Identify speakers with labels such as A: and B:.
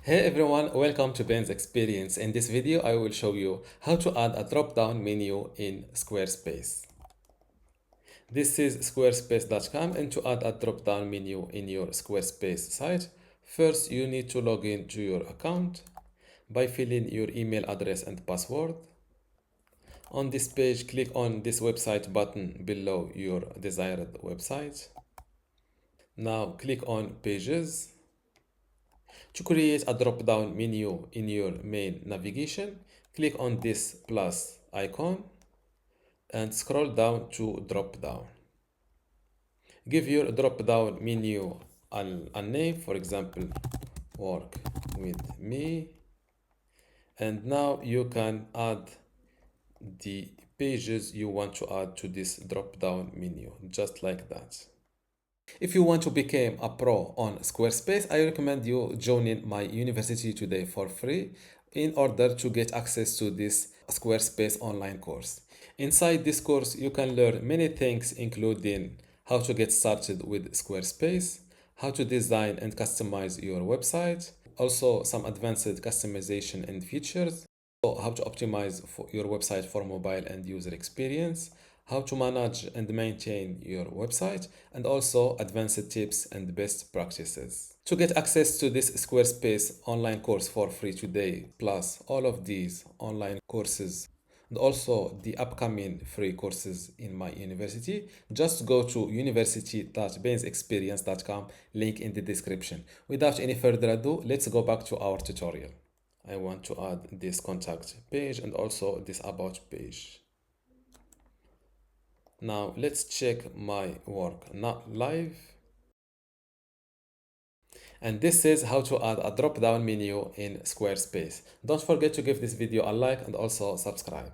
A: Hey everyone, welcome to Ben's Experience. In this video, I will show you how to add a drop-down menu in Squarespace. This is squarespace.com, and to add a drop-down menu in your Squarespace site, first you need to log in to your account by filling your email address and password. On this page, click on this website button below your desired website. Now click on Pages. To create a drop-down menu in your main navigation, click on this plus icon and scroll down to drop-down. Give your drop-down menu a name, for example, work with me. And now you can add the pages you want to add to this drop-down menu, just like that. If you want to become a pro on Squarespace, I recommend you joining my university today for free in order to get access to this Squarespace online course. Inside this course, you can learn many things, including how to get started with Squarespace, how to design and customize your website, also some advanced customization and features, how to optimize for your website for mobile and user experience, how to manage and maintain your website, and also advanced tips and best practices. To get access to this Squarespace online course for free today, plus all of these online courses and also the upcoming free courses in my university, just go to university.bensexperience.com, link in the description. Without any further ado, let's go back to our tutorial. I want to add this contact page and also this about page. Now let's check my work not live. And this is how to add a drop-down menu in Squarespace. Don't forget to give this video a like and also subscribe.